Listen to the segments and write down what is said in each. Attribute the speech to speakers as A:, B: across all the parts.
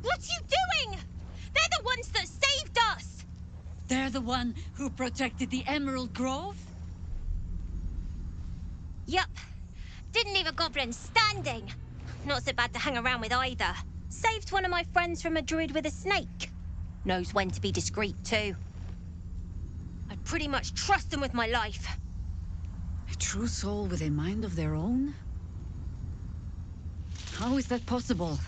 A: What are you doing? They're the ones that saved us!
B: They're the one who protected the Emerald Grove?
A: Yup. Didn't leave a goblin standing. Not so bad to hang around with either. Saved one of my friends from a druid with a snake. Knows when to be discreet too. I pretty much trust them with my life.
B: A true soul with a mind of their own? How is that possible?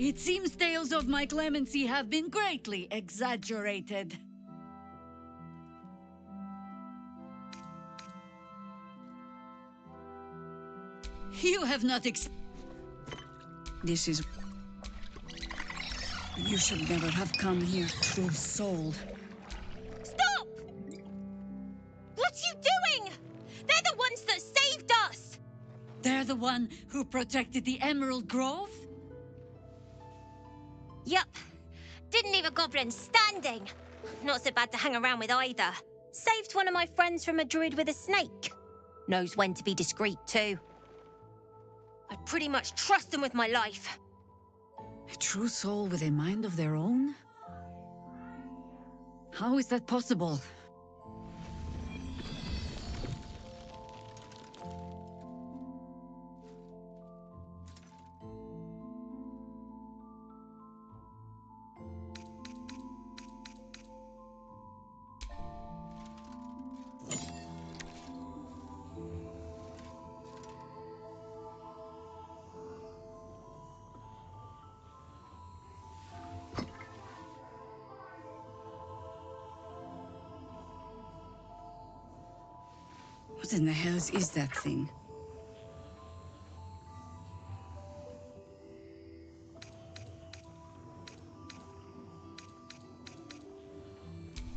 B: It seems tales of my clemency have been greatly exaggerated. You have not This is... You should never have come here, true soul.
A: Stop! What are you doing? They're the ones that saved us!
B: They're the one who protected the Emerald Grove?
A: Yup. Didn't leave a goblin standing. Not so bad to hang around with either. Saved one of my friends from a druid with a snake. Knows when to be discreet too. I pretty much trust them with my life.
B: A true soul with a mind of their own? How is that possible? What in the hells is that thing?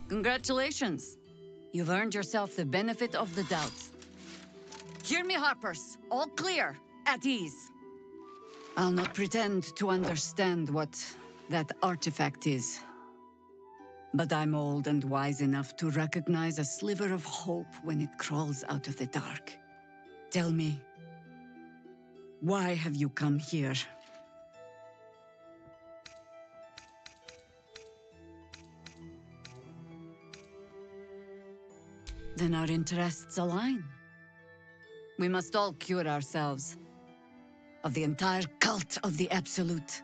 B: Congratulations. You've earned yourself the benefit of the doubt. Hear me, Harpers. All clear. At ease. I'll not pretend to understand what that artifact is. But I'm old and wise enough to recognize a sliver of hope when it crawls out of the dark. Tell me, why have you come here? Then our interests align. We must all cure ourselves of the entire cult of the Absolute.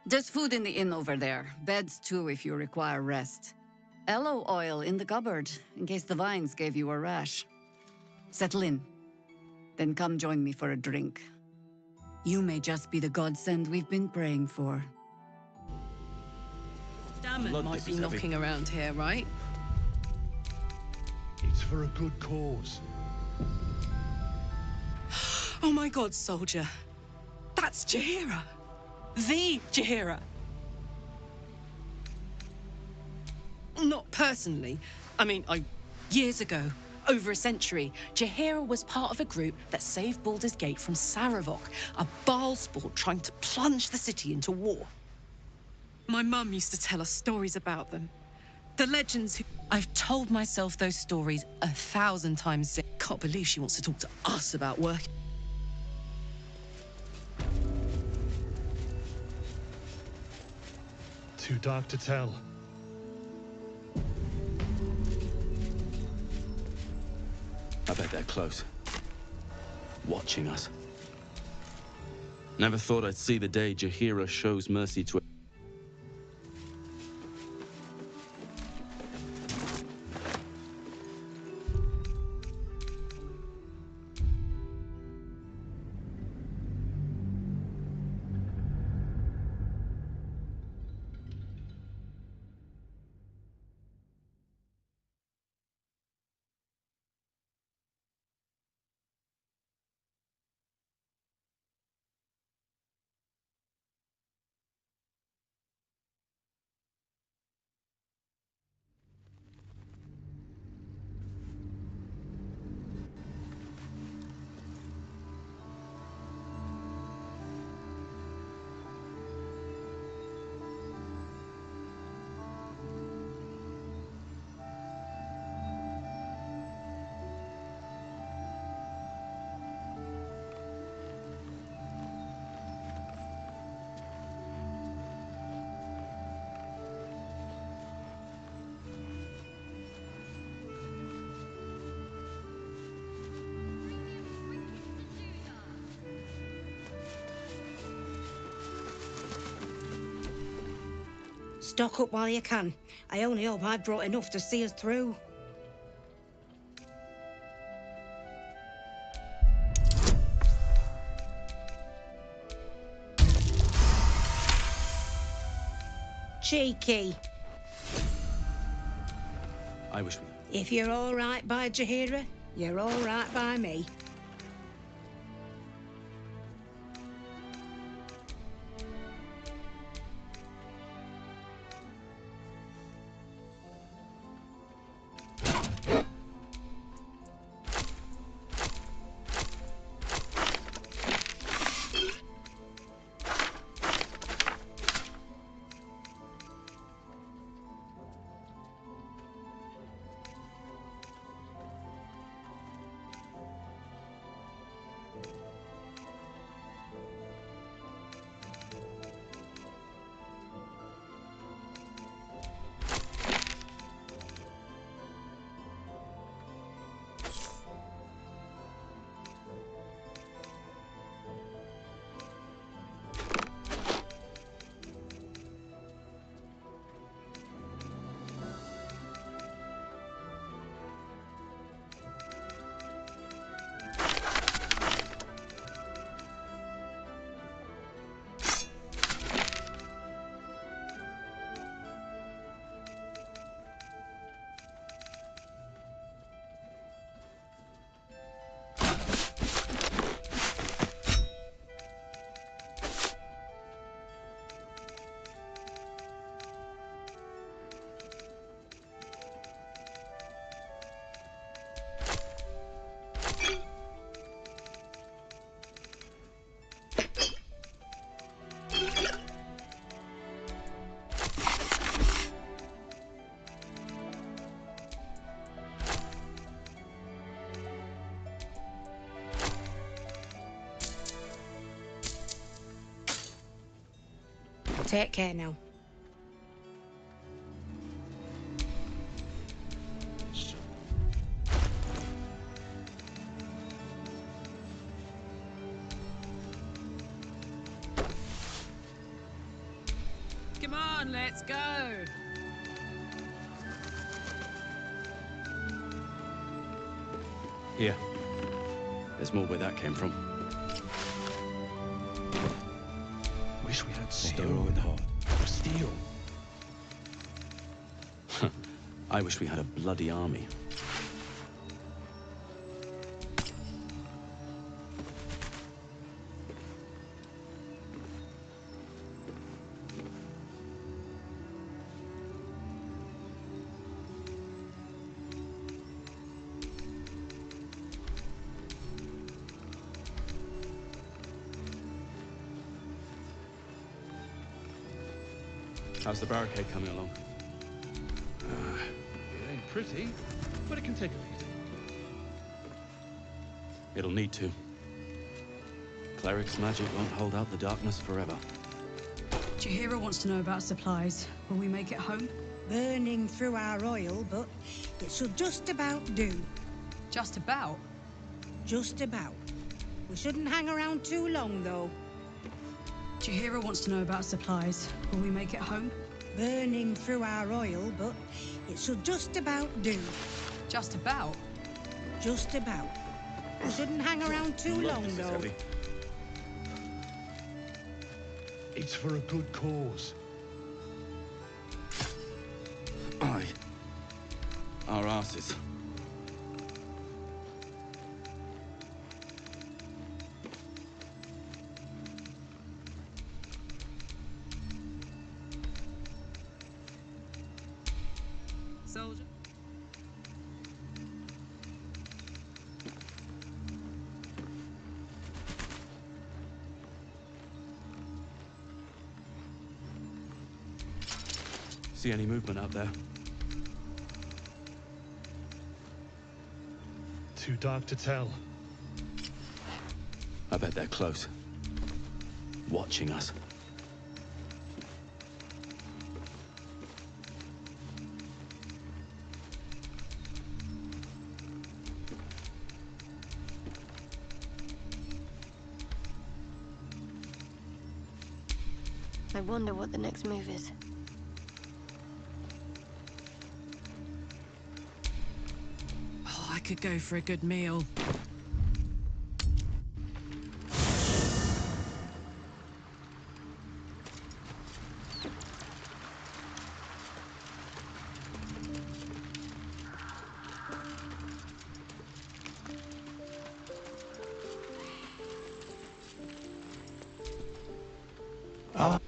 B: There's food in the inn over there. Beds too if you require rest. Aloe oil in the cupboard, in case the vines gave you a rash. Settle in. Then come join me for a drink. You may just be the godsend we've been praying for.
C: Damon might be knocking around here, right?
D: It's for a good cause.
C: Oh my god, soldier. That's Jaheira. The Jaheira. Not personally. I mean, years ago, over a century, Jaheira was part of a group that saved Baldur's Gate from Saravok, a Baal sport trying to plunge the city into war. My mum used to tell us stories about them. The legends who... I've told myself those stories 1,000 times since. Can't believe she wants to talk to us about work.
D: Too dark to tell.
E: I bet they're close. Watching us. Never thought I'd see the day Jaheira shows mercy to...
F: Stock up while you can. I only hope I've brought enough to see us through. Cheeky.
E: I wish we...
F: If you're all right by Jaheira, you're all right by me. Take care now.
C: Come on, let's go.
E: Here. There's more where that came from.
D: Wish we had stone or steel.
E: I wish we had a bloody army. How's the barricade coming along?
D: It ain't pretty, but it can take a beating.
E: It'll need to. Cleric's magic won't hold out the darkness forever.
G: Jaheira wants to know about supplies. Will we make it home?
F: Burning through our oil, but it should just about do.
G: Just about.
F: Just about. We shouldn't hang around too long, though.
G: Jaheira wants to know about supplies. Will we make it home?
F: Burning through our oil, but it should just about do.
G: Just about.
F: Just about. We shouldn't hang around too long,
E: This is
F: though.
E: heavy.
D: It's for a good cause.
E: Aye. Our asses.
C: Soldier.
E: See any movement out there?
D: Too dark to tell.
E: I bet they're close. Watching us.
A: I wonder what the next move is.
C: could go for a good meal.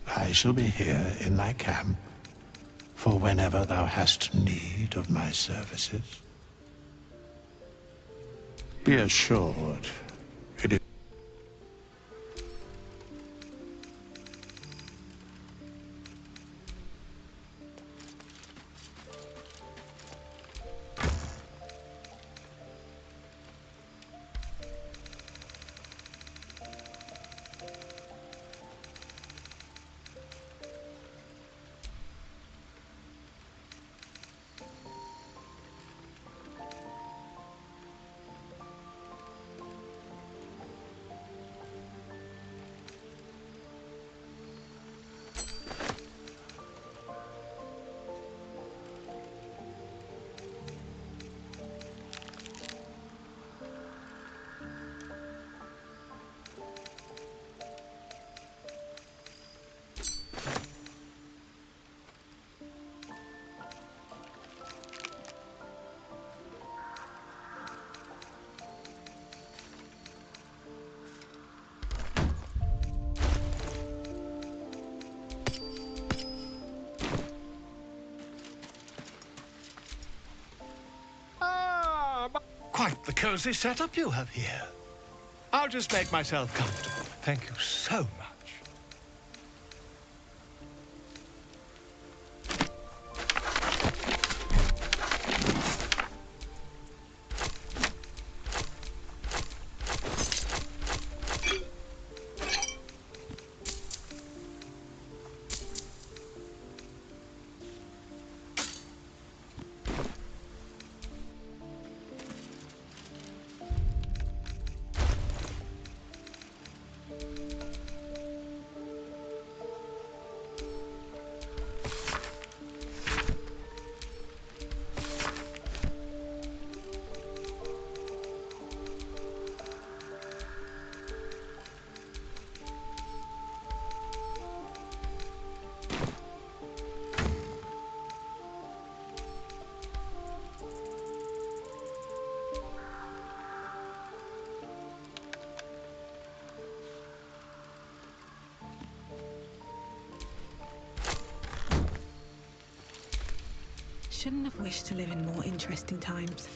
H: I shall be here in thy camp, for whenever thou hast need of my services. Be assured, it is...
D: Quite the cozy setup you have here. I'll just make myself comfortable. Thank you so much.
F: Shouldn't have wished to live in more interesting times.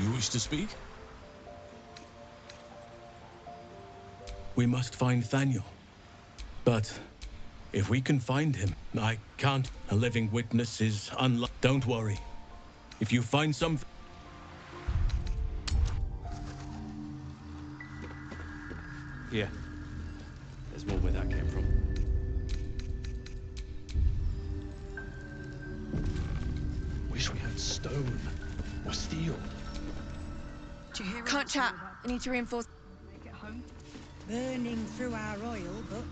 E: You wish to speak? We must find Thaniel. But if we can find him, I can't. A living witness is unlikely. Don't worry. If you find something... Yeah. There's more where that came from.
D: Wish we had stone or steel.
G: Can't chat. I need to reinforce. Make it home.
F: Burning through our oil, but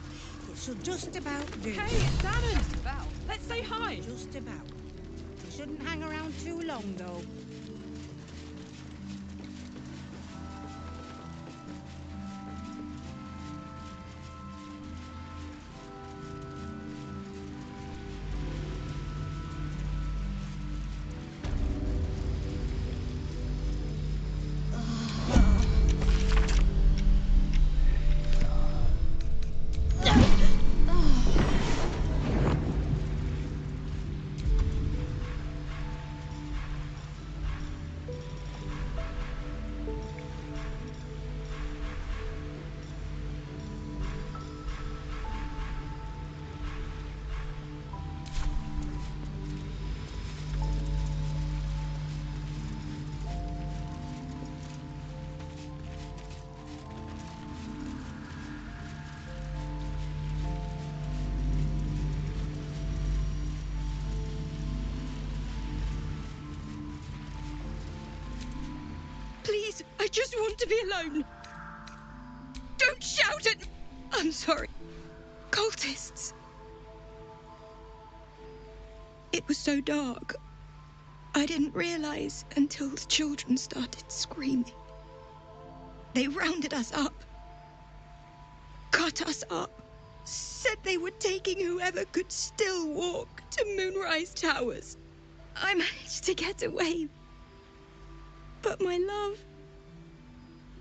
F: it should just about do.
C: Hey, it's Dannon! Val, let's say hi!
F: Just about. We shouldn't hang around too long, though.
I: Please, I just want to be alone. Don't shout at me. I'm sorry. Cultists. It was so dark. I didn't realize until the children started screaming. They rounded us up, cut us up, said they were taking whoever could still walk to Moonrise Towers. I managed to get away. But my love,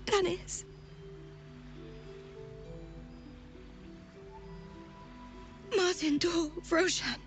I: Dennis. Martin Dor, Roshan.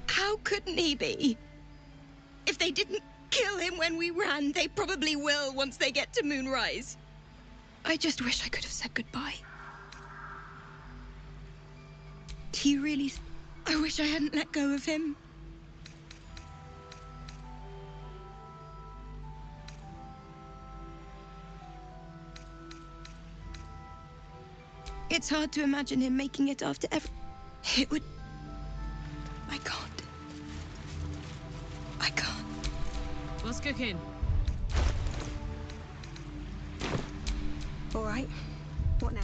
I: How couldn't he be? If they didn't kill him when we ran, they probably will once they get to Moonrise. I just wish I could have said goodbye. Do you really... I wish I hadn't let go of him. It's hard to imagine him making it after It would... I can't. I can't.
G: What's cooking?
I: All right. What now?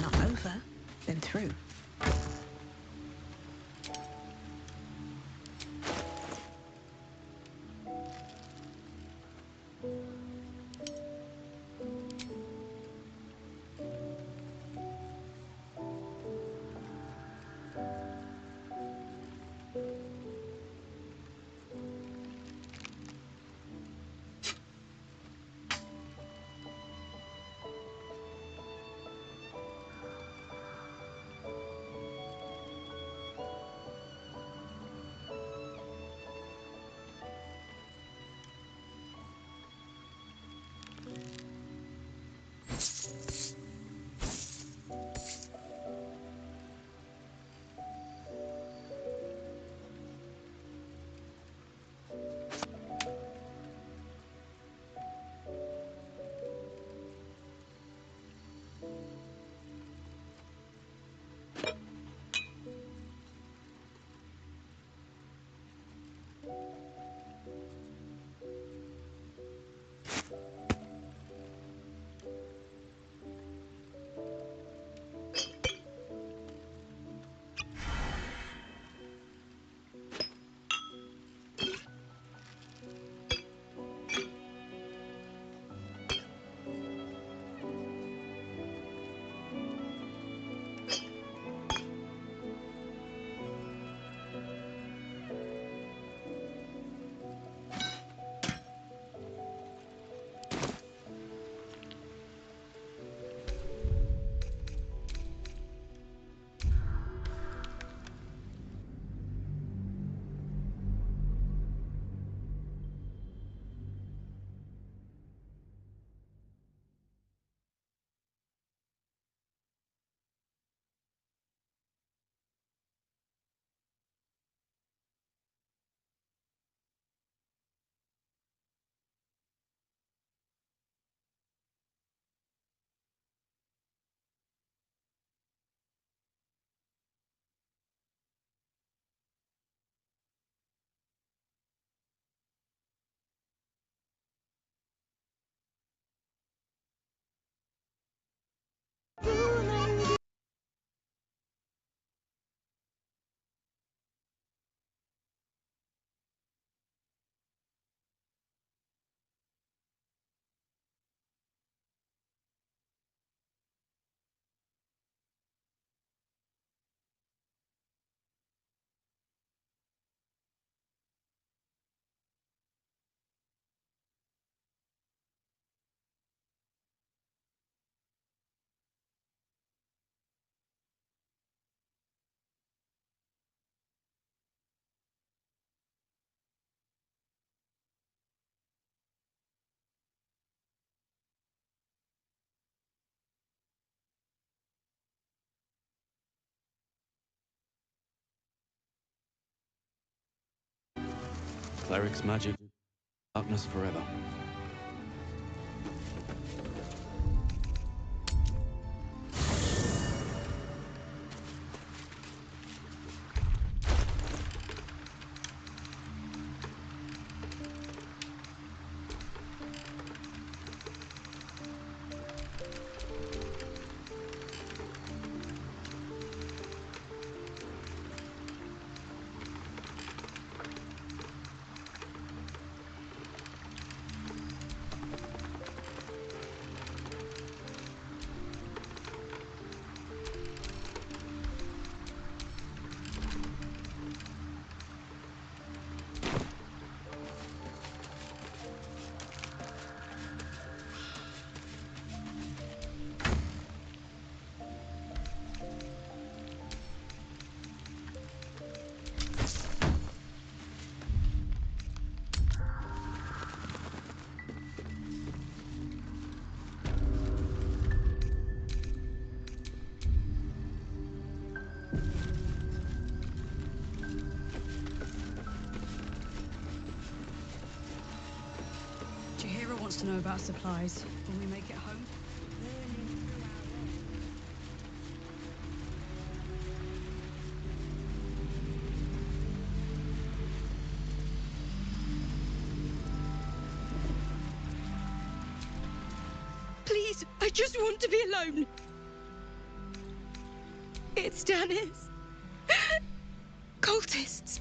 J: Not over, then through.
K: Cleric's magic, darkness forever.
G: Wants to know about supplies. Will we make it home?
I: Please, I just want to be alone. It's Dennis. Cultists.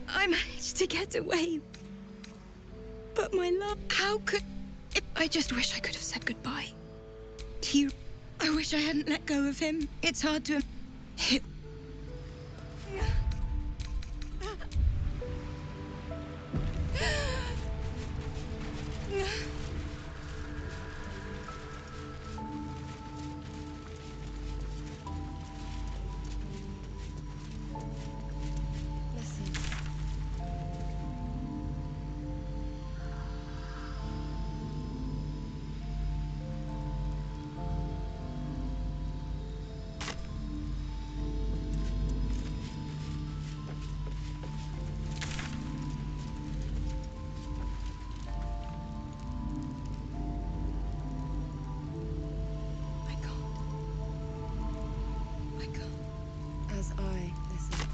I: I managed to get away. But my love, how could... I just wish I could have said goodbye. I wish I hadn't let go of him. It's hard to...
L: As I listen.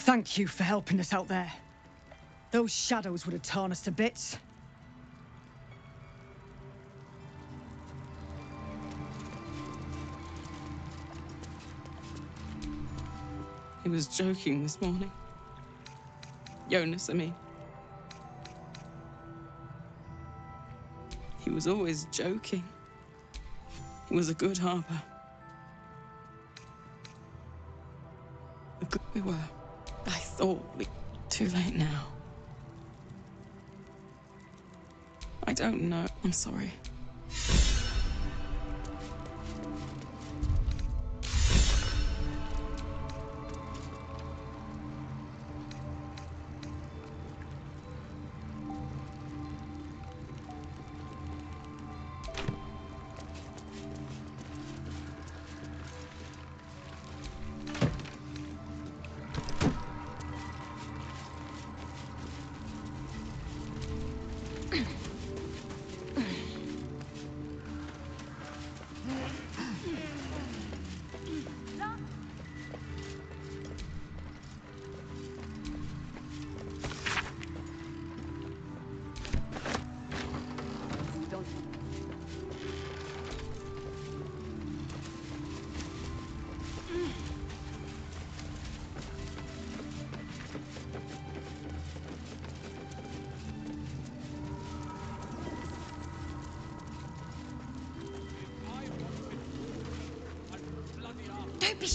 M: Thank you for helping us out there. Those shadows would have torn us to bits.
C: He was joking this morning. Jonas, I mean. He was always joking. He was a good harper. The good we were. I thought we... Too late now. I don't know. I'm sorry.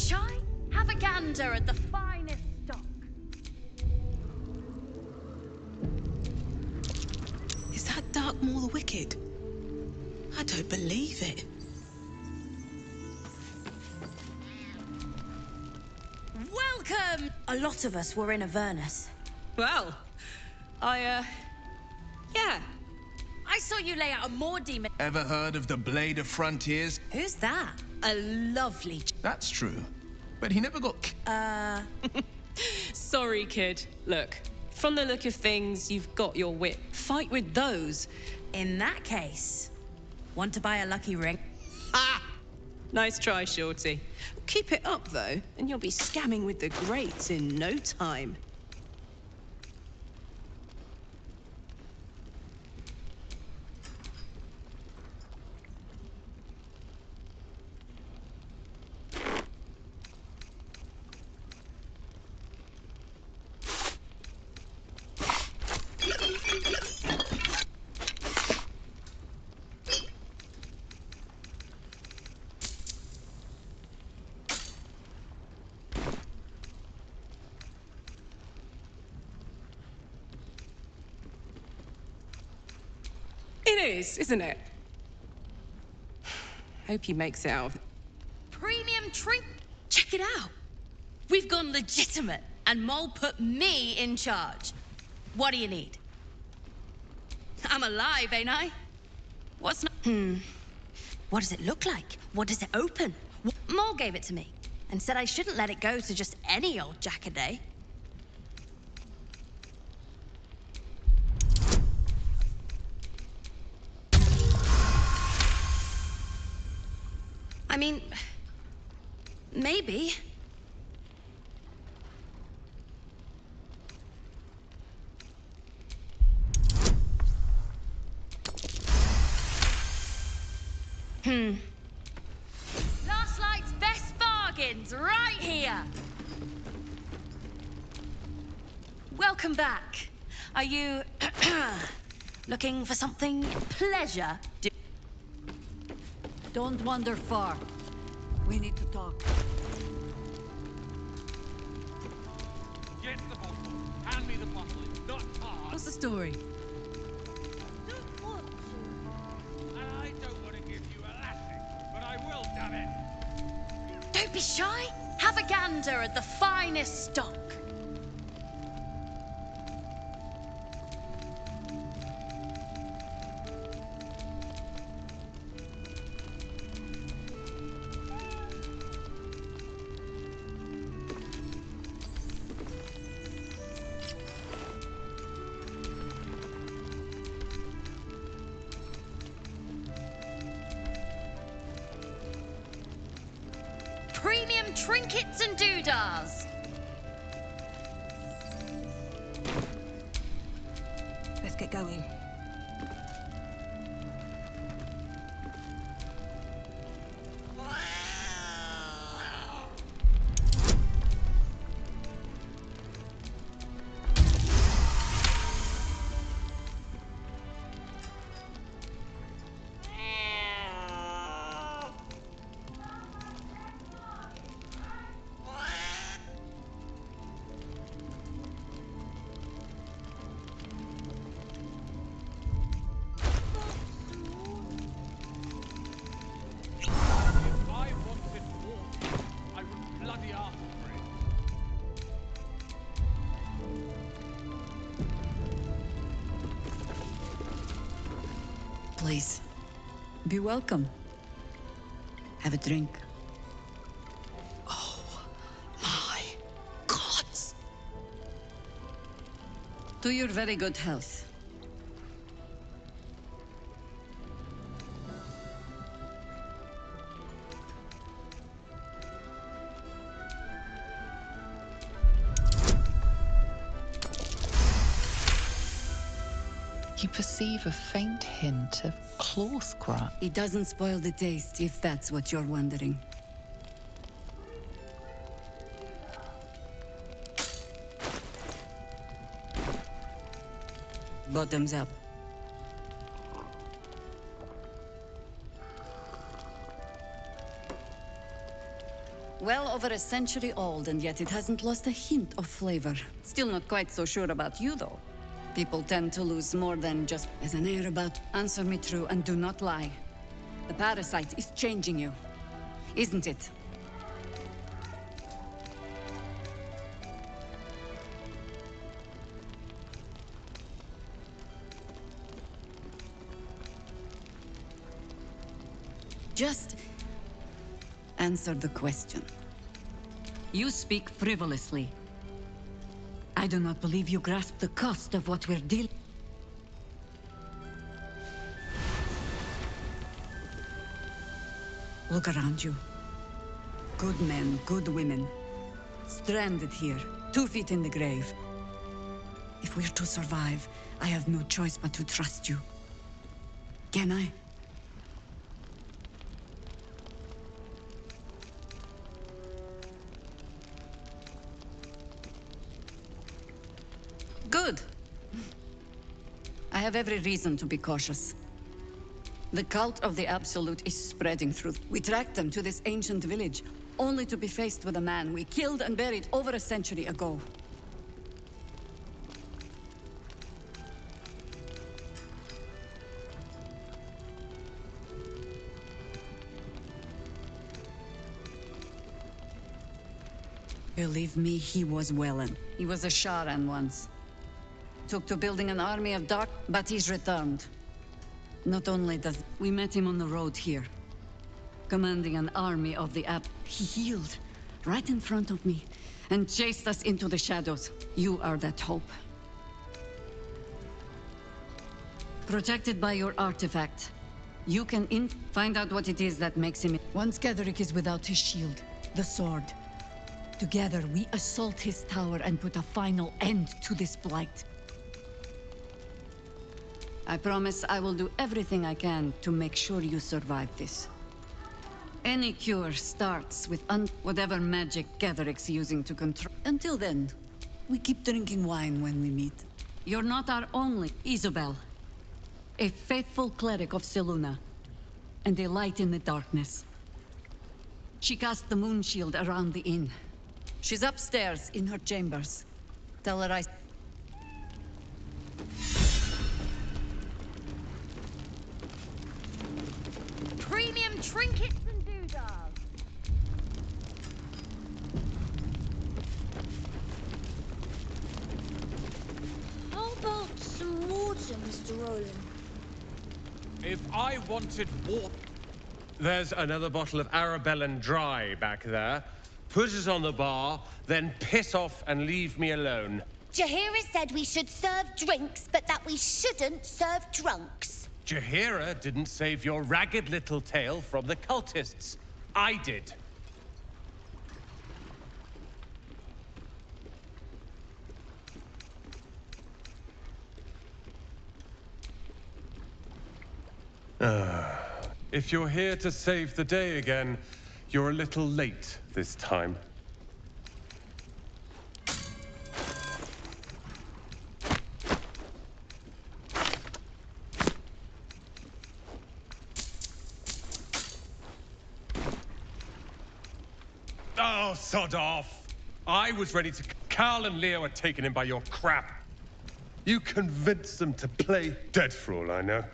B: shy. Have a gander at the finest stock.
C: Is that Darkmoor the Wicked? I don't believe it.
B: Welcome! A lot of us were in Avernus.
C: Well, yeah.
B: I saw you lay out a more demon.
L: Ever heard of the Blade of Frontiers?
B: Who's that? A lovely...
L: That's true. But he never got...
C: Sorry, kid. Look, from the look of things, you've got your wit. Fight with those.
B: In that case, want to buy a lucky ring?
C: Ah! Nice try, Shorty. Keep it up, though, and you'll be scamming with the greats in no time. It is, isn't it? Hope he makes it out.
B: Premium treat. Check it out. We've gone legitimate, and Mole put me in charge. What do you need? I'm alive, ain't I? What's not... What does it look like? What does it open? Mole gave it to me, and said I shouldn't let it go to just any old Jackaday. I mean, maybe. Last night's best bargains right here. Welcome back. Are you looking for something pleasure? Don't wander far. We need to talk.
D: Get the bottle. Hand me the bottle. It's not hard.
C: What's the story?
D: And I don't want to give you a lashing, but I will, damn it.
B: Don't be shy. Have a gander at the finest stock. Premium trinkets and doodahs.
J: Let's get going.
B: Please, be welcome. Have a drink.
C: Oh, my gods.
B: To your very good health.
N: You perceive a faint hint of claw scrap.
B: It doesn't spoil the taste, if that's what you're wondering. Bottoms up. Well over a century old, and yet it hasn't lost a hint of flavor. Still not quite so sure about you, though. People tend to lose more than just as an air about. Answer me true and do not lie. The parasite is changing you, isn't it? Just answer the question. You speak frivolously. I do not believe you grasp the cost of what we're dealing. Look around you. Good men, good women. Stranded here, 2 feet in the grave. If we're to survive, I have no choice but to trust you. Can I? Good. I have every reason to be cautious. The cult of the Absolute is spreading through. We tracked them to this ancient village, only to be faced with a man we killed and buried over a century ago. Believe me, he was Wellen. He was a Sharan once. Took to building an army of dark, but he's returned. Not only does... We met him on the road here. Commanding an army of the App. He healed, right in front of me, and chased us into the shadows. You are that hope. Protected by your artifact, you can find out what it is that makes him... Once Ketheric is without his shield, the sword. Together, we assault his tower and put a final end to this blight. I promise I will do everything I can to make sure you survive this. Any cure starts with whatever magic Ketheric's using to control. Until then, we keep drinking wine when we meet. You're not our only Isobel. A faithful cleric of Selûne, and a light in the darkness. She cast the moon shield around the inn. She's upstairs in her chambers. Tell her I...
A: Premium trinkets and doodahs.
O: How about some water, Mr. Roland?
D: If I wanted water... There's another bottle of Arabellan Dry back there. Put it on the bar, then piss off and leave me alone.
A: Jaheira said we should serve drinks, but that we shouldn't serve drunks.
D: Jaheira didn't save your ragged little tail from the cultists. I did. If you're here to save the day again, you're a little late this time. Oh, sod off! I was ready to... Carl and Leo are taken in by your crap. You convinced them to play dead for all I know.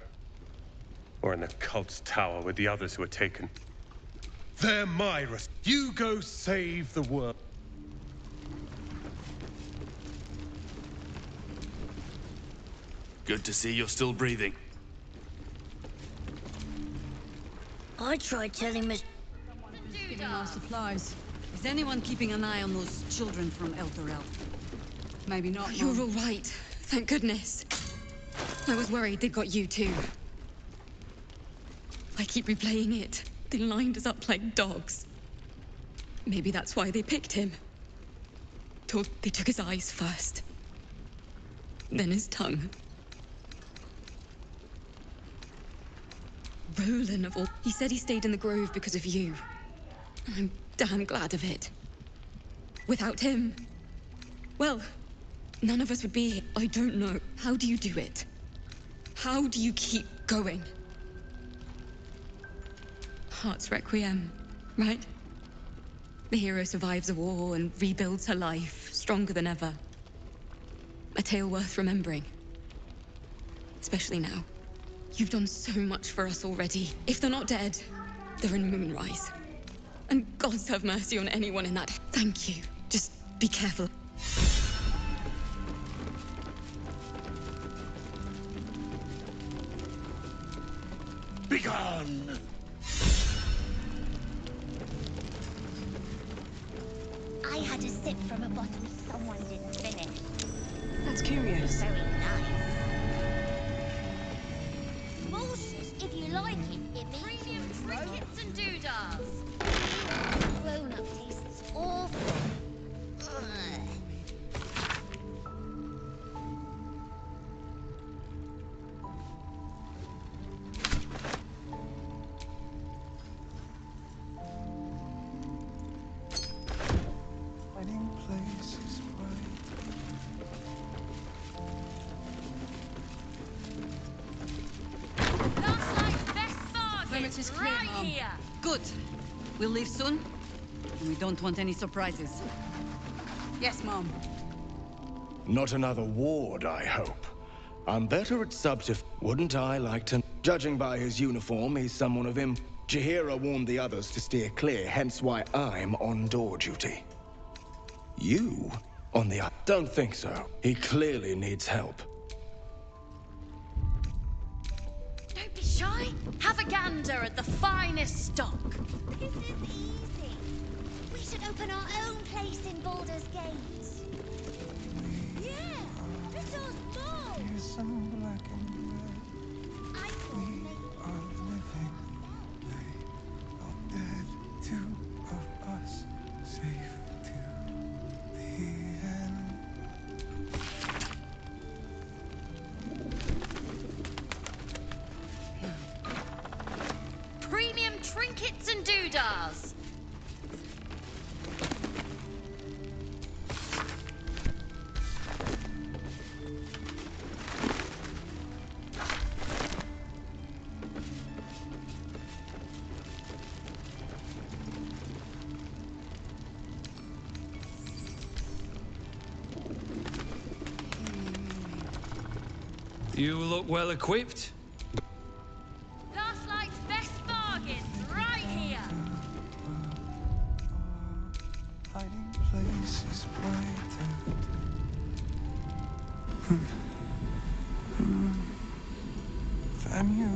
D: Or in the cult's tower with the others who were taken. They're my risk. You go save the world.
K: Good to see you're still breathing.
O: I tried telling Miss...
B: Giving our supplies. Is anyone keeping an eye on those children from El Dorel?
G: Maybe not.
I: You're all right. Thank goodness. I was worried they'd got you too. I keep replaying it. They lined us up like dogs. Maybe that's why they picked him. They took his eyes first. Then his tongue. Roland of all... He said he stayed in the grove because of you. And I'm damn glad of it. Without him... well, none of us would be here. I don't know. How do you do it? How do you keep going? Heart's Requiem, right? The hero survives a war and rebuilds her life, stronger than ever. A tale worth remembering. Especially now. You've done so much for us already. If they're not dead, they're in Moonrise. And gods have mercy on anyone in that. Thank you. Just be careful.
H: Begone!
A: I had a sip from a bottle someone didn't finish.
C: That's curious.
A: Very nice. Bullshit, if you like it, it means premium trinkets and doodahs. Grown-up tastes awful. Ugh.
H: Hiding places
A: Last night's best bargain.
B: Perimeter's clear,
A: right
B: Mom.
A: here.
B: Good. We'll leave soon. We don't want any surprises.
G: Yes, Mom.
P: Not another ward, I hope. I'm better at subterfuge. Wouldn't I like to? Judging by his uniform, he's someone of him. Jaheira warned the others to steer clear, hence why I'm on door duty. You, on the other, don't think so. He clearly needs help.
O: Don't be shy. Have a gander at the finest stock.
A: This is easy. We should open our own place in Baldur's Gate. Yeah, this is small.
H: Here's some black and red.
A: I thought maybe
H: Are living. They are dead. Two of us safe to the end.
O: Premium trinkets and doodahs.
Q: You look well equipped.
O: Last night's best bargains right here.
H: Hiding places brighter. Than you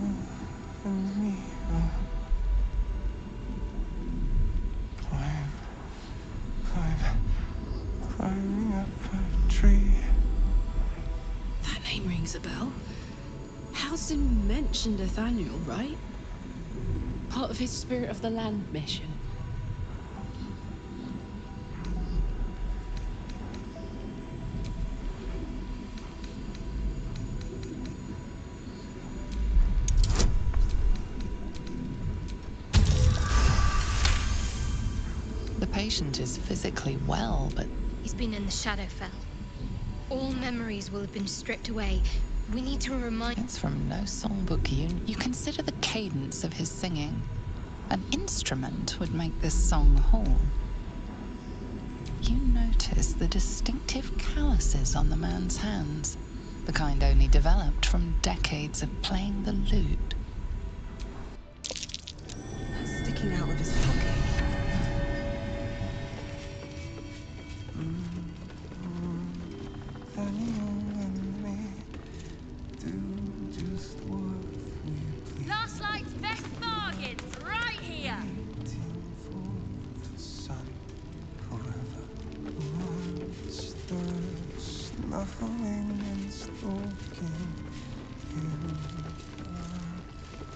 H: and me. Climbing up a tree.
C: That name rings a bell. Halsin mentioned Nathaniel, right? Part of his Spirit of the Land mission.
N: The patient is physically well, but
O: He's been in the Shadowfell. All memories will have been stripped away. We need to remind...
N: it's from no songbook. You consider the cadence of his singing. An instrument would make this song whole. You notice the distinctive calluses on the man's hands, the kind only developed from decades of playing the lute.
C: That's sticking out of his pocket.
H: Than you and me do just what we please.
O: Last night's best bargains right here.
H: Waiting for the sun forever. Monsters snuffling and stalking in the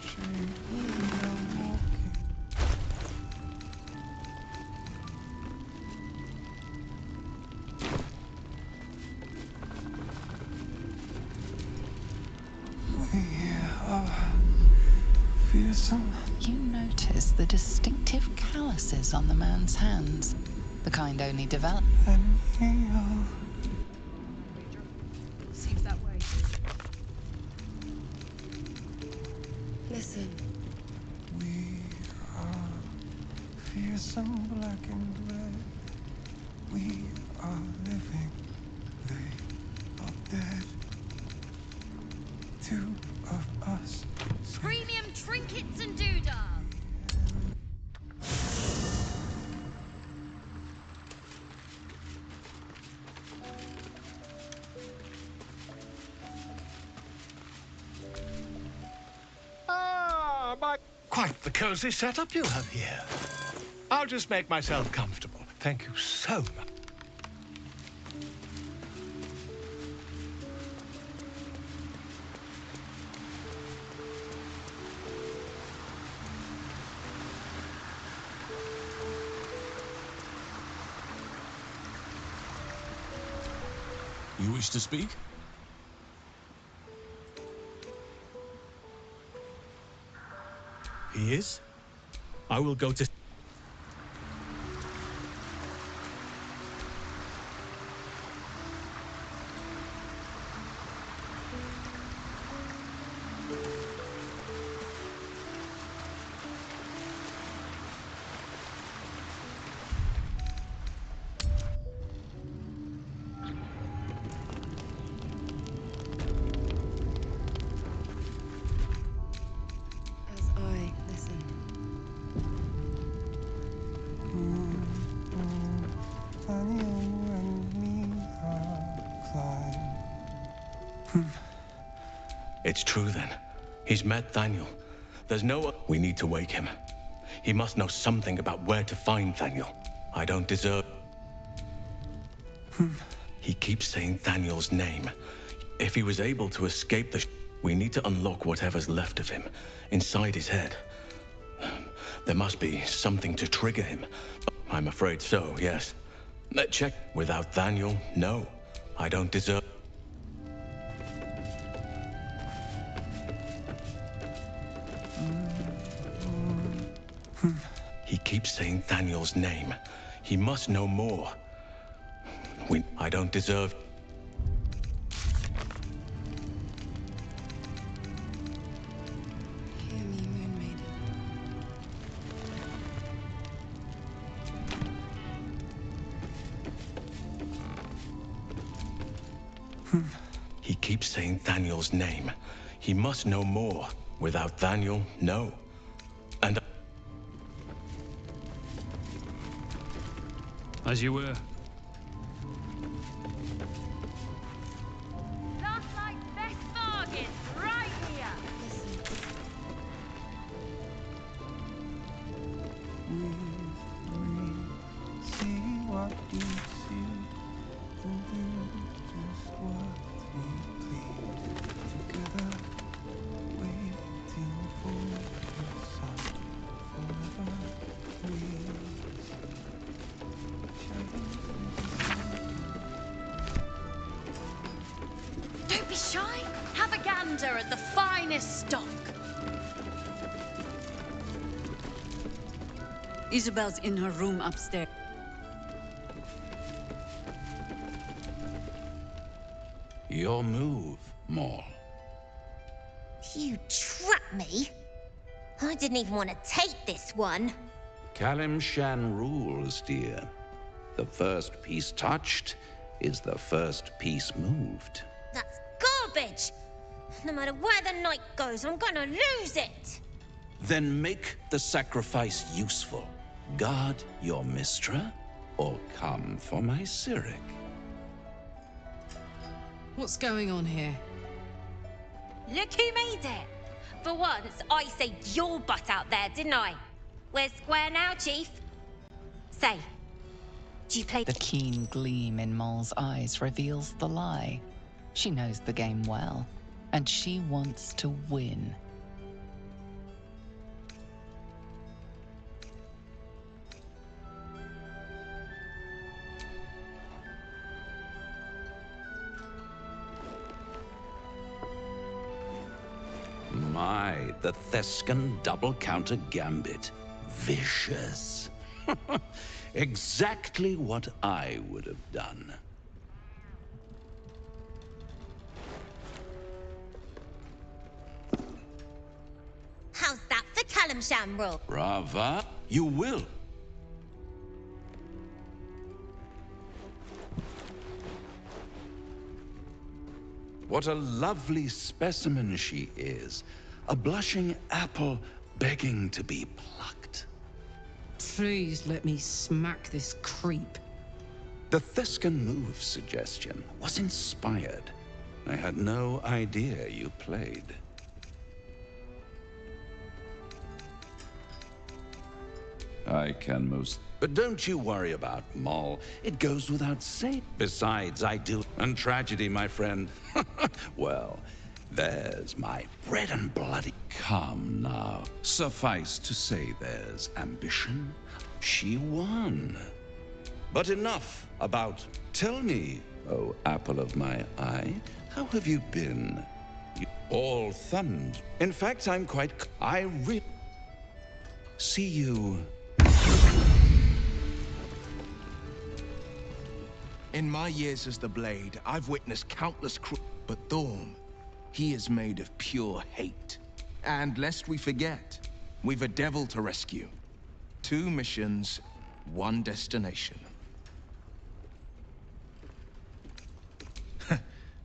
H: shade we are walking. We are fearsome.
N: You notice the distinctive calluses on the man's hands, the kind only developed.
H: And heal.
C: Seems that way. Listen.
H: We are fearsome black and red.
R: We are living, they are dead. Two of us.
A: Premium trinkets and doodah.
H: Quite the cozy setup you have here. I'll just make myself comfortable. Thank you so much.
E: You wish to speak? He is? I will go to... It's true then. He's met Daniel. There's no... We need to wake him. He must know something about where to find Daniel. I don't deserve... He keeps saying Daniel's name. If he was able to escape the... We need to unlock whatever's left of him, inside his head. There must be something to trigger him. I'm afraid so, yes. Check. Without Daniel, no. I don't deserve... He keeps saying Daniel's name. He must know more. I don't deserve...
B: Hear me, Moon Maiden.
E: He keeps saying Daniel's name. He must know more. Without Daniel, no. And...
Q: As you were.
A: Last night's best bargain, right here.
R: See what you see, and do just what we please. Together, waiting for the sun forever.
A: Don't be shy. Have a gander at the finest stock.
B: Isabel's in her room upstairs.
S: Your move, Maul.
A: You trapped me. I didn't even want to take this one.
S: Kalimshan rules, dear. The first piece touched is the first piece moved.
A: That's garbage. No matter where the night goes, I'm gonna lose it.
S: Then make the sacrifice useful. Guard your Mistra, or come for my Cyric.
C: What's going on here?
A: Look who made it. For once, I saved your butt out there, didn't I? We're square now, Chief. Say, do you play...
N: The keen gleam in Maul's eyes reveals the lie. She knows the game well, and she wants to win.
S: My, the Thescan double counter gambit. Vicious. Exactly what I would have done.
A: How's that for Kalimshan rule?
S: Brava. You will. What a lovely specimen she is. A blushing apple begging to be plucked.
C: Please let me smack this creep.
S: The Thescan move suggestion was inspired. I had no idea you played. I can most... But don't you worry about Moll. It goes without saying. Besides, I do... And tragedy, my friend. Well, there's my bread and bloody... Come now. Suffice to say there's ambition. She won. But enough about... Tell me, oh apple of my eye, how have you been? All thumbed. In fact, I'm quite... See you...
L: In my years as the Blade, I've witnessed countless but Thorm, he is made of pure hate. And lest we forget, we've a devil to rescue. 2 missions, 1 destination.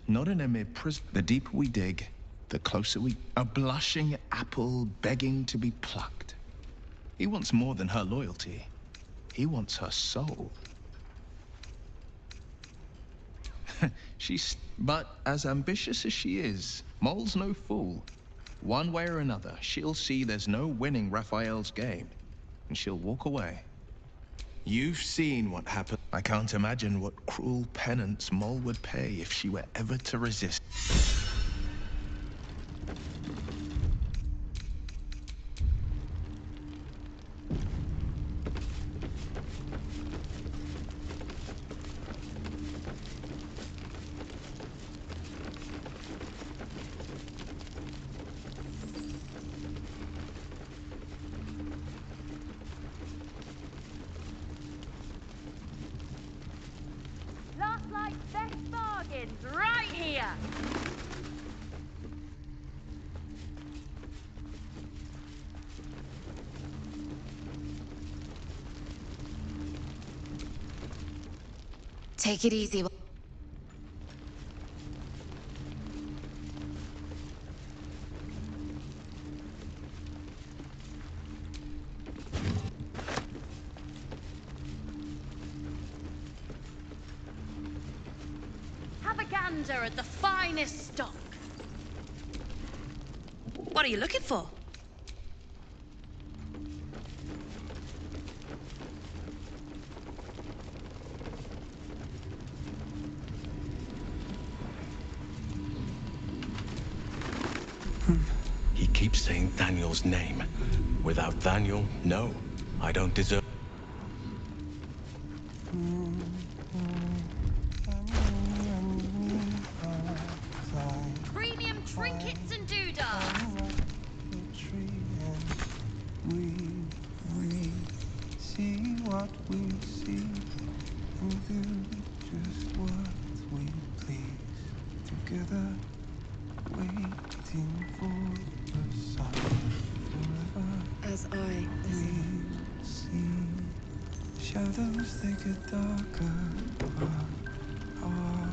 L: Not in a mere prison. The deeper we dig, the closer we... A blushing apple begging to be plucked. He wants more than her loyalty. He wants her soul. But as ambitious as she is, Moll's no fool. One way or another, she'll see there's no winning Raphael's game, and she'll walk away. You've seen what happened. I can't imagine what cruel penance Moll would pay if she were ever to resist.
A: Last night's best bargains, right here!
T: Take it easy.
A: Have a gander at the finest stock. What are you looking for?
E: He keeps saying Daniel's name. Without Daniel, no, I don't deserve...
A: Premium trinkets and doodahs.
R: We see what we see and do just what we please. Together, waiting for the sun. Forever,
I: as I listen,
R: we see shadows, they get darker. Our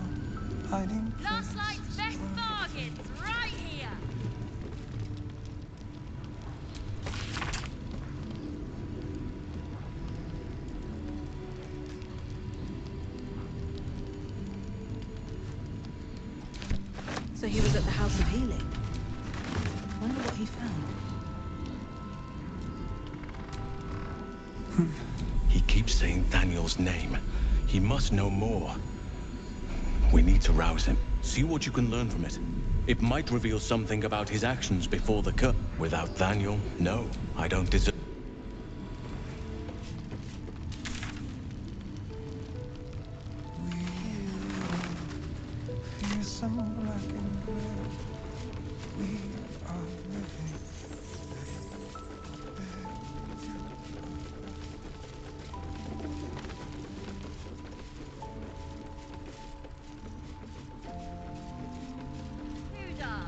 R: hiding
A: Last night's best bargains, right here!
J: So he was at the House of Healing. Wonder what he found.
E: He keeps saying Daniel's name. He must know more. We need to rouse him. See what you can learn from it. It might reveal something about his actions before the cut. Without Daniel, no, I don't deserve...
R: Here's some black and gray. We are living.
A: Doodah.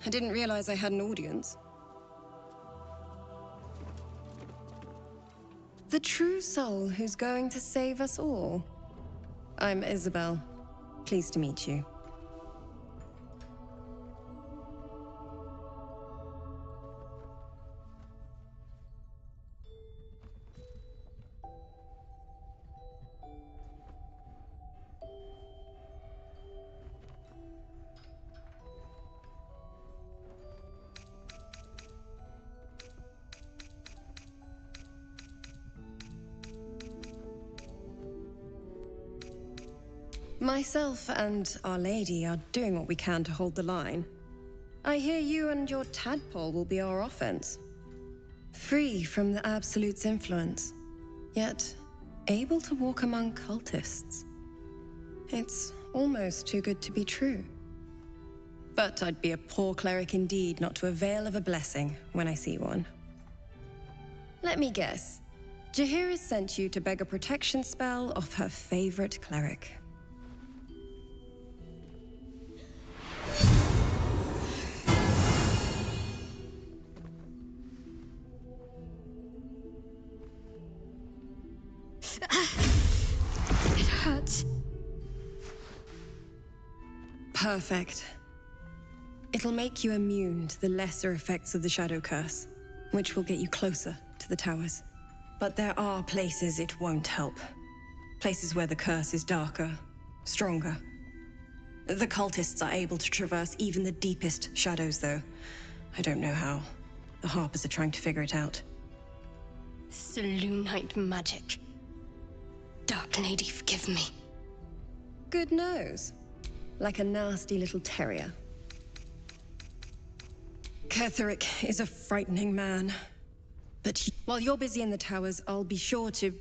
T: I didn't realize I had an audience. The true soul who's going to save us all. I'm Isabel. Pleased to meet you. Myself and Our Lady are doing what we can to hold the line. I hear you and your tadpole will be our offense. Free from the Absolute's influence, yet able to walk among cultists. It's almost too good to be true. But I'd be a poor cleric indeed not to avail of a blessing when I see one. Let me guess. Jaheira sent you to beg a protection spell off her favorite cleric.
I: It hurts.
T: Perfect. It'll make you immune to the lesser effects of the Shadow Curse, which will get you closer to the towers. But there are places it won't help. Places where the curse is darker, stronger. The cultists are able to traverse even the deepest shadows, though. I don't know how. The Harpers are trying to figure it out.
I: Selûnite magic. Dark Lady, forgive me.
T: Good nose. Like a nasty little terrier. Ketheric is a frightening man. But while you're busy in the towers, I'll be sure to...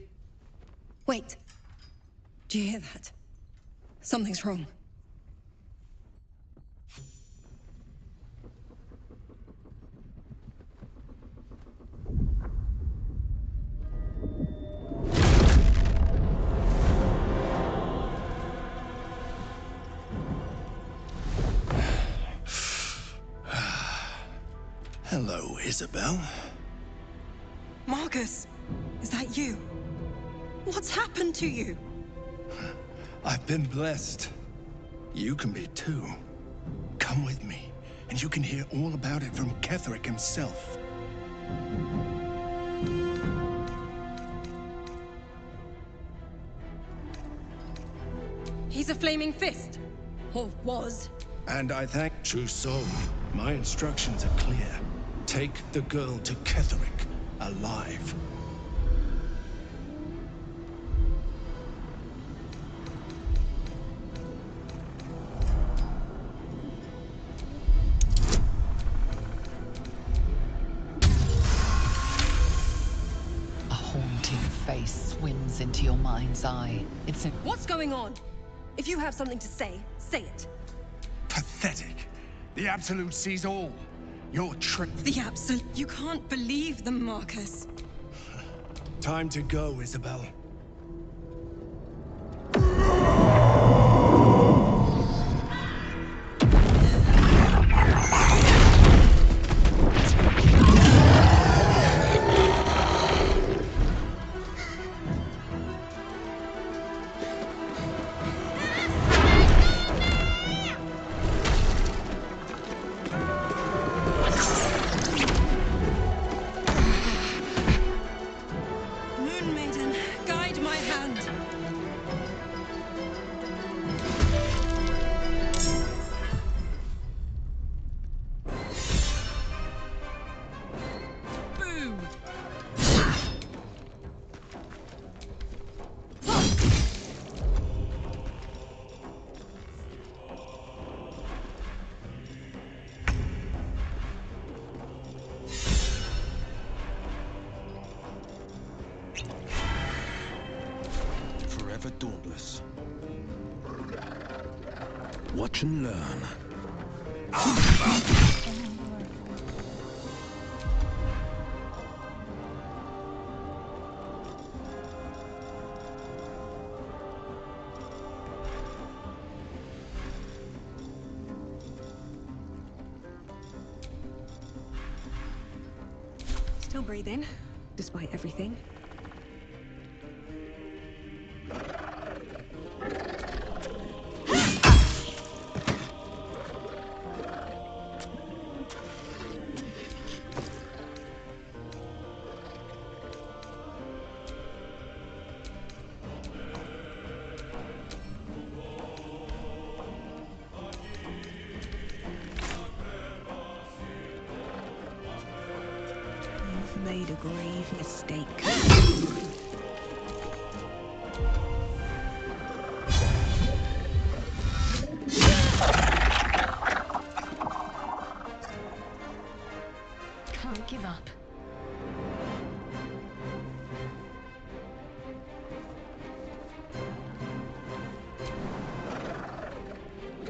T: Wait. Do you hear that? Something's wrong.
P: Hello, Isabel.
T: Marcus, is that you? What's happened to you?
P: I've been blessed. You can be too. Come with me, and you can hear all about it from Ketheric himself.
T: He's a flaming fist. Or was.
P: And I thank True Soul. My instructions are clear. Take the girl to Ketheric, alive.
N: A haunting face swims into your mind's eye. It's a...
T: What's going on? If you have something to say, say it.
P: Pathetic. The Absolute sees all. Your trick.
T: The Absolute. You can't believe them, Marcus.
P: Time to go, Isabel.
T: Moon Maiden, guide my hand. Boom!
P: Forever dauntless. Watch and learn.
I: Still breathing, despite everything. You've made a grave mistake.
O: Can't give up.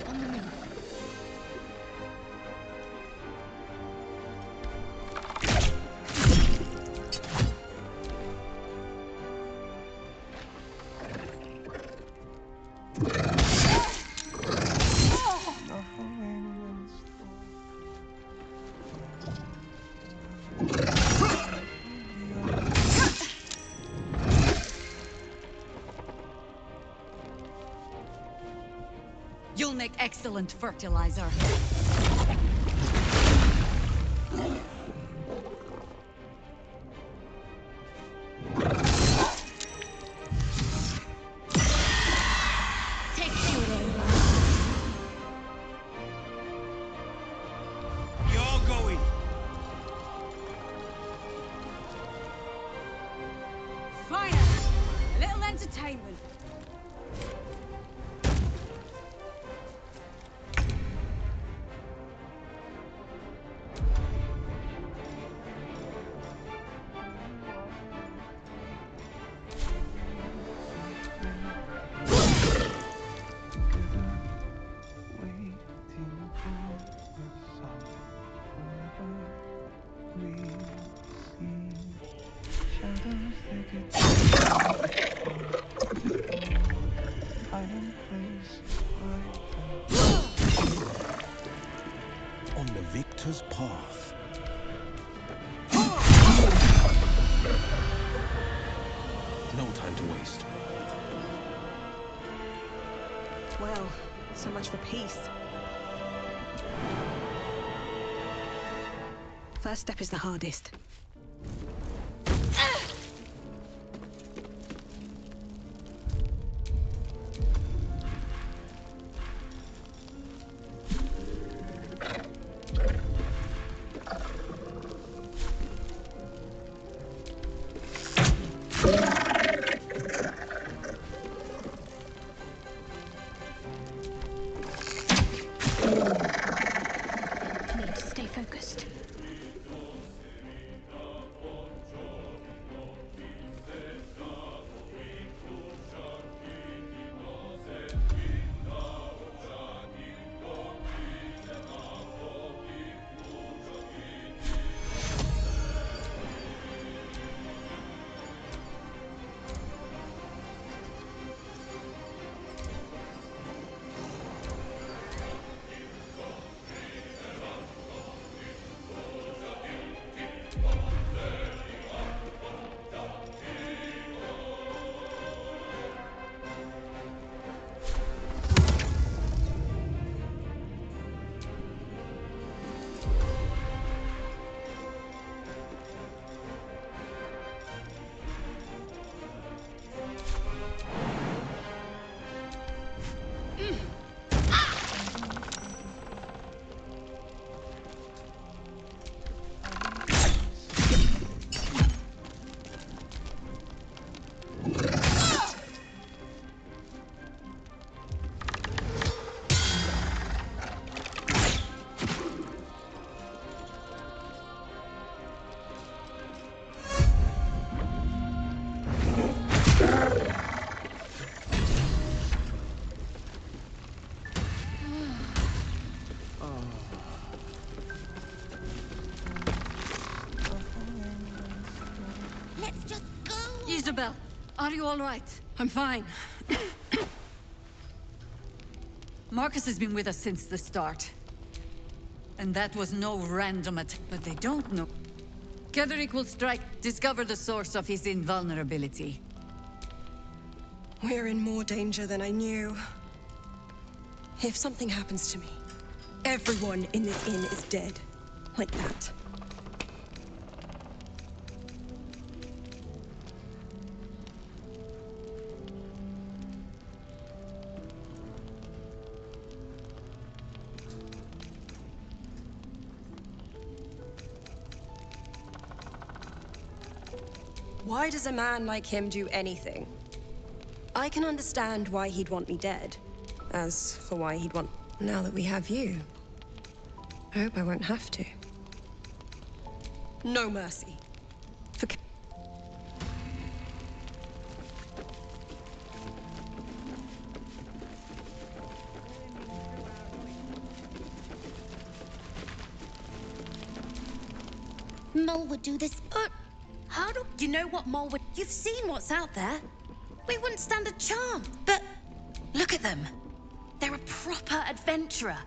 O: On the move.
B: You'll make excellent fertilizer.
O: Take shooting.
R: You're going.
M: Fine. A little entertainment.
P: On the victor's path. No time to waste.
I: Well, so much for peace. First step is the hardest.
O: Need to stay focused.
B: Isabel, are you all right?
M: I'm fine.
B: Marcus has been with us since the start. And that was no random attack, but they don't know. Keverick will strike. Discover the source of his invulnerability.
T: We're in more danger than I knew. If something happens to me, everyone in this inn is dead. Like that. Why does a man like him do anything? I can understand why he'd want me dead. As for why he'd want... Now that we have you, I hope I won't have to. No mercy. For...
A: Mole would do this. How do you know what Mole would? You've seen what's out there. We wouldn't stand a chance. But look at them. They're a proper adventurer.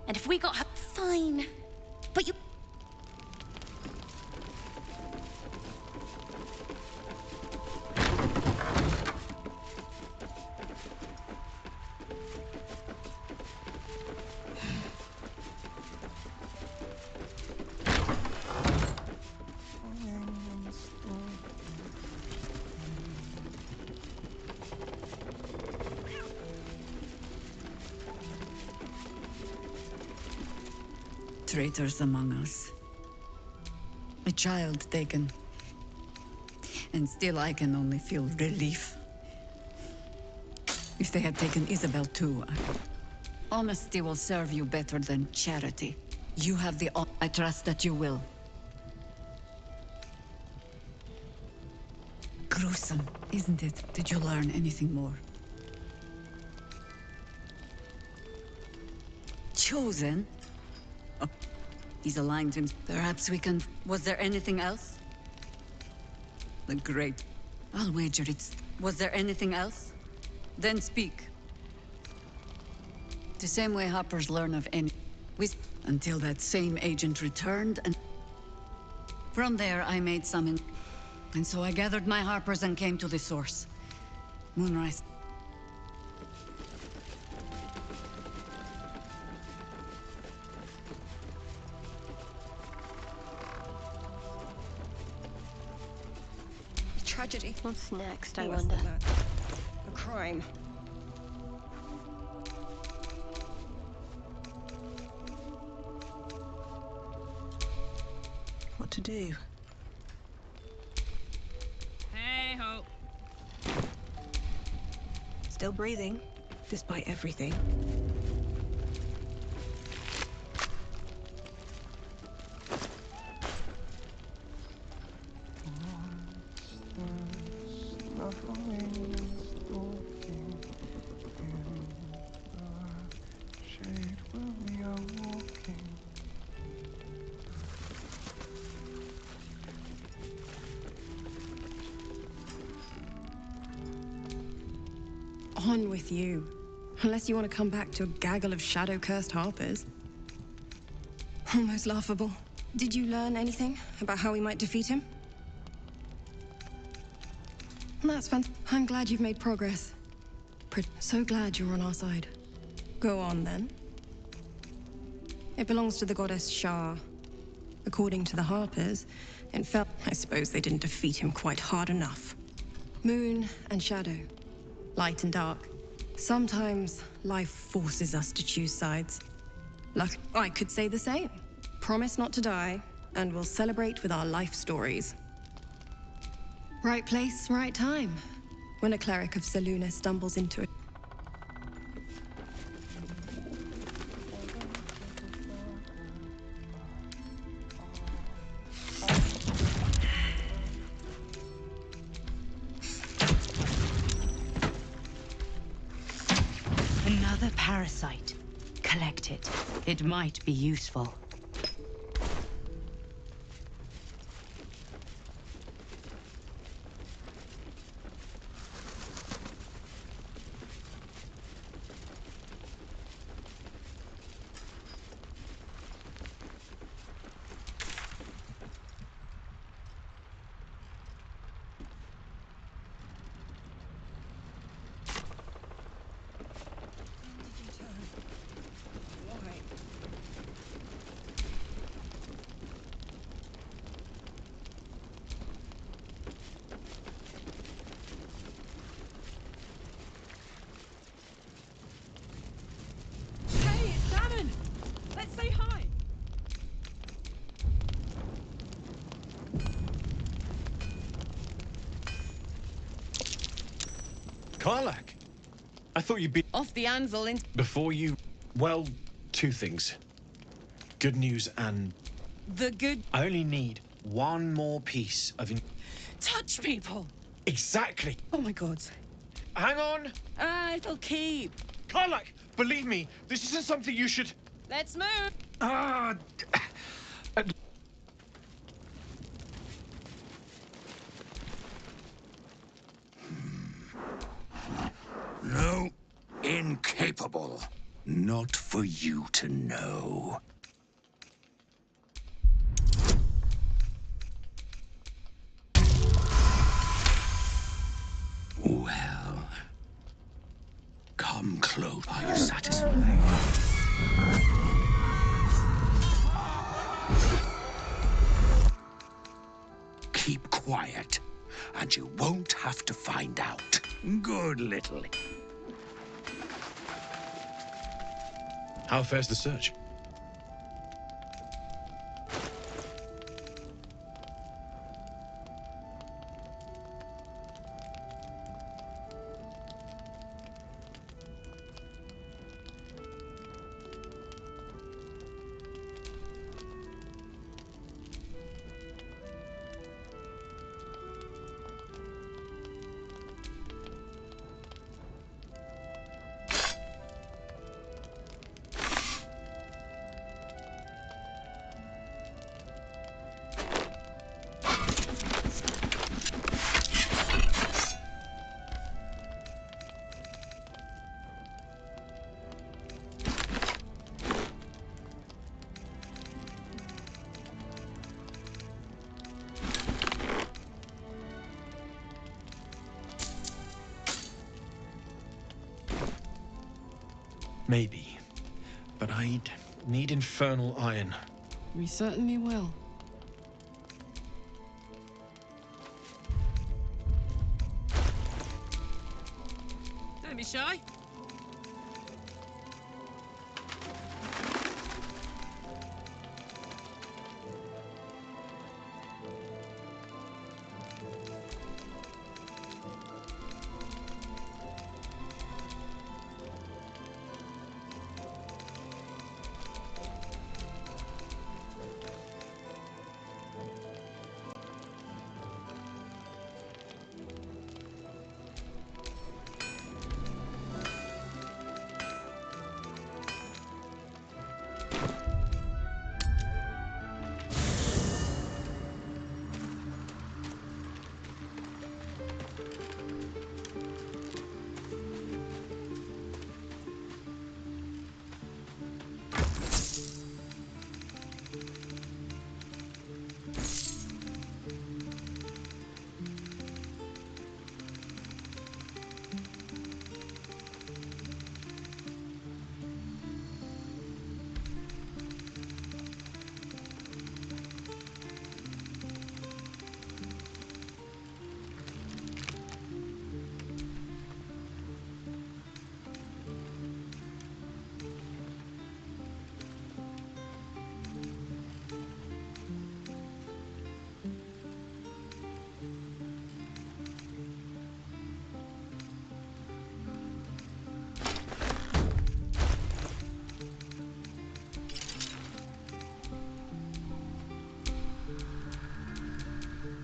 A: And if we got her, fine. But you.
B: Traitors among us. A child taken. And still I can only feel relief. If they had taken Isabel too, honesty will serve you better than charity. You have the... I trust that you will. Gruesome, isn't it? Did you learn anything more? Chosen? Oh, he's aligned him. Perhaps we can... Was there anything else? The great... I'll wager it's... Was there anything else? Then speak. The same way hoppers learn of any... Until that same agent returned and... From there, I made some... And so I gathered my harpers and came to the source. Moonrise.
T: Tragedy.
A: What's next, I
T: Worse
A: wonder?
T: than that. A crime.
J: What to do? Hey ho. Still breathing, despite everything.
T: On with you. Unless you want to come back to a gaggle of shadow-cursed harpers. Almost laughable. Did you learn anything about how we might defeat him? That's fun. I'm glad you've made progress. So glad you're on our side. Go on, then. It belongs to the goddess Shah. According to the harpers, it felt... I suppose they didn't defeat him quite hard enough. Moon and shadow. Light and dark. Sometimes life forces us to choose sides. Luck, I could say the same. Promise not to die, and we'll celebrate with our life stories. Right place, right time. When a cleric of Selûne stumbles into it.
U: Another parasite. Collect it. It might be useful.
F: Karlak, I thought you'd be
C: Off the anvil in...
F: before you... Well, two things. Good news and...
C: The good...
F: I only need one more piece of...
C: Touch people!
F: Exactly!
C: Oh my god.
F: Hang on!
C: It'll keep.
F: Karlak, believe me, this isn't something you should...
C: Let's move!
F: Ah...
S: No, incapable. Not for you to know. Well, come close. Are you satisfied? Keep quiet, and you won't have to find out. Good little...
F: How fares the search? Maybe. But I'd need infernal iron.
C: We certainly will. Don't be shy.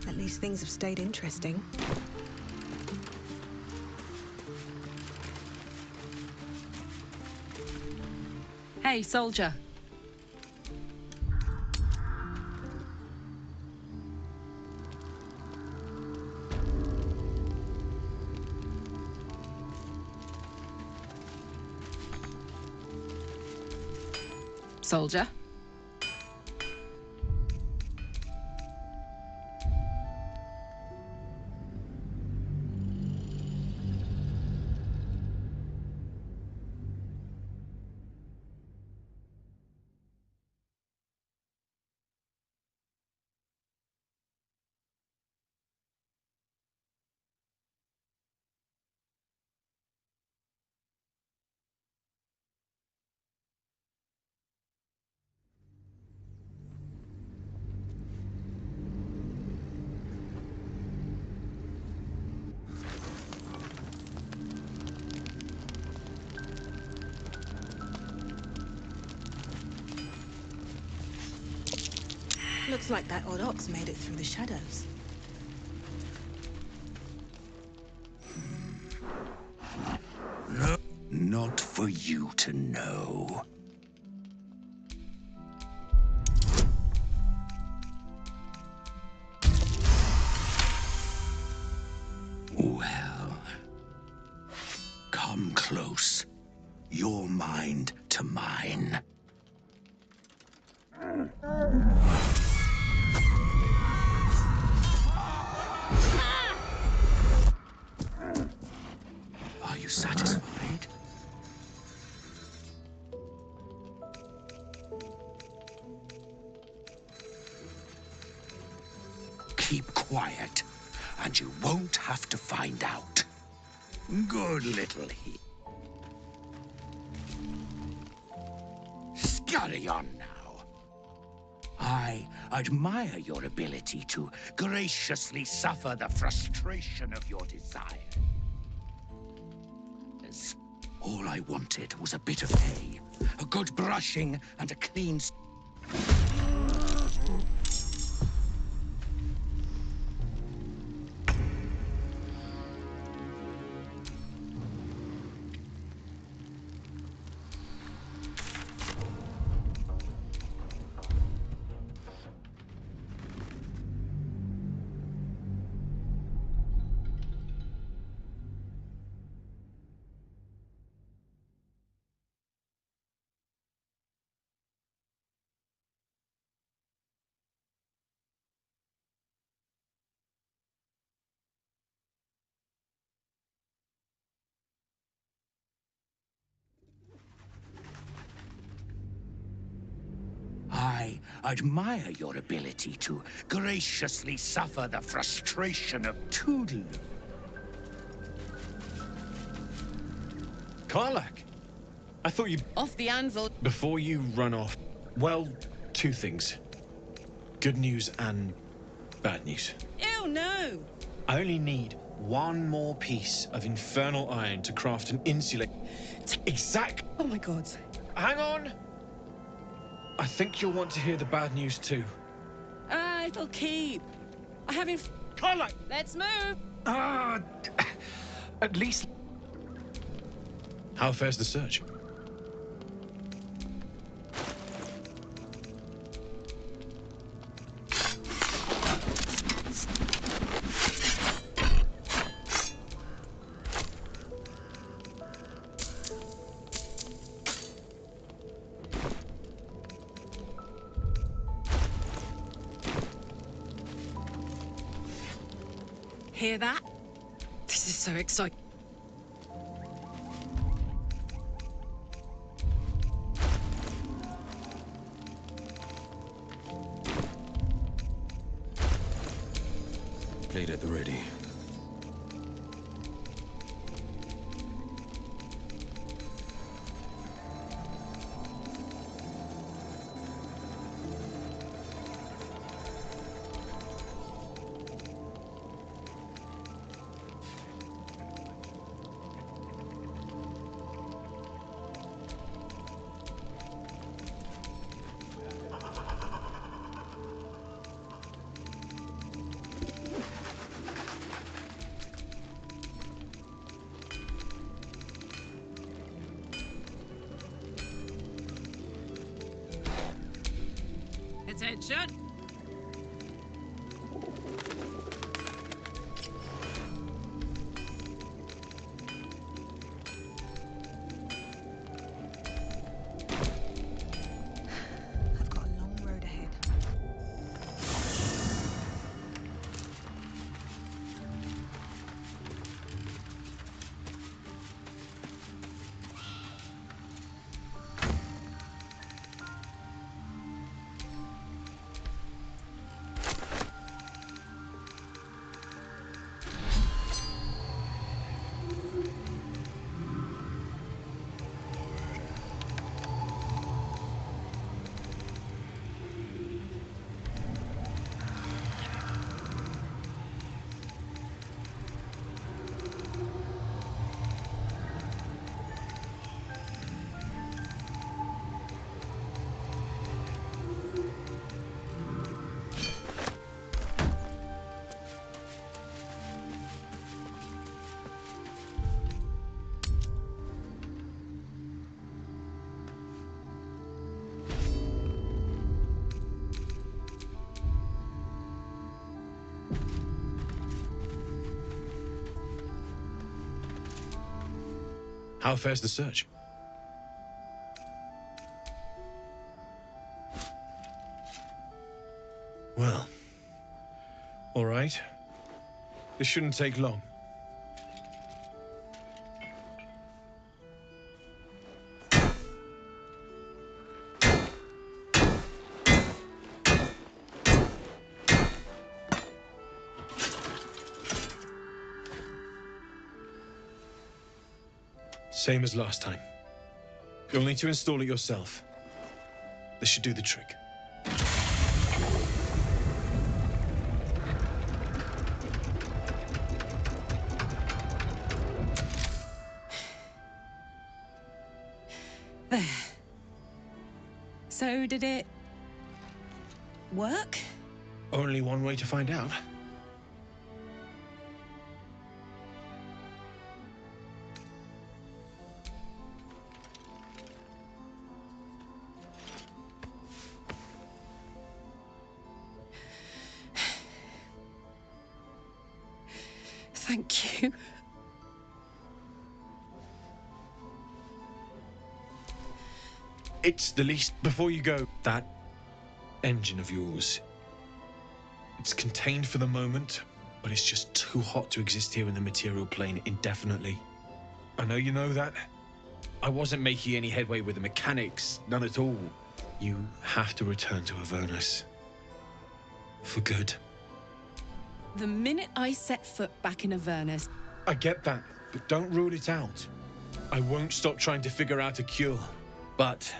I: At least things have stayed interesting.
C: Hey, soldier. Soldier.
J: Looks like that odd ox made it through the shadows.
D: No, not for you to know. Well, come close. Your mind to mine. Are you satisfied? Keep quiet, and you won't have to find out. Good little he. Scurry on now. I admire your ability to graciously suffer the frustration of your desire. All I wanted was a bit of hay, a good brushing, and a clean... I admire your ability to graciously suffer the frustration of Toodle.
F: Karlak! I thought you...
C: Off the anvil.
F: Before you run off... Well, two things. Good news and bad news.
C: Ew, no!
F: I only need one more piece of infernal iron to craft an insulate... Exact...
C: Oh my god.
F: Hang on! I think you'll want to hear the bad news too.
C: It'll keep. I haven't...
F: Karlak!
C: Let's move!
F: At least... How fares the search?
C: Hear that? This is so exciting.
E: Blade at the ready.
C: Attention! I've got a long road ahead.
F: How fares the search? Well, all right. This shouldn't take long. Same as last time. You'll need to install it yourself. This should do the trick.
C: There. So did it work?
F: Only one way to find out.
C: Thank you.
F: It's the least. Before you go, that engine of yours, it's contained for the moment, but it's just too hot to exist here in the material plane indefinitely. I know you know that. I wasn't making any headway with the mechanics, none at all. You have to return to Avernus. For good.
C: The minute I set foot back in Avernus...
F: I get that, but don't rule it out. I won't stop trying to figure out a cure. But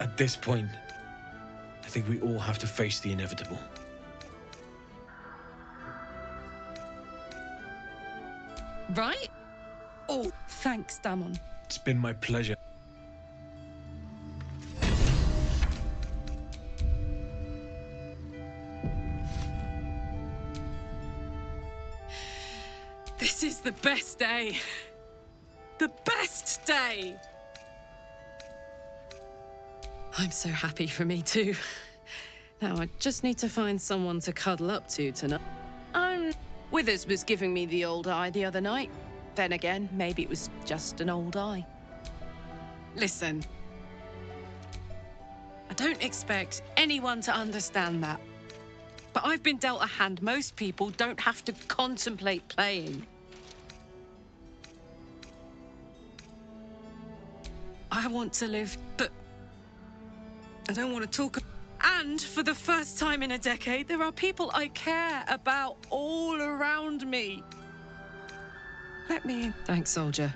F: at this point, I think we all have to face the inevitable.
C: Right? Oh, thanks, Damon.
F: It's been my pleasure.
C: This is the best day. The best day! I'm so happy for me too. Now I just need to find someone to cuddle up to tonight. Withers was giving me the old eye the other night. Then again, maybe it was just an old eye. Listen. I don't expect anyone to understand that. But I've been dealt a hand most people don't have to contemplate playing. I want to live, but I don't want to talk. And for the first time in a decade, there are people I care about all around me. Let me in. Thanks, soldier.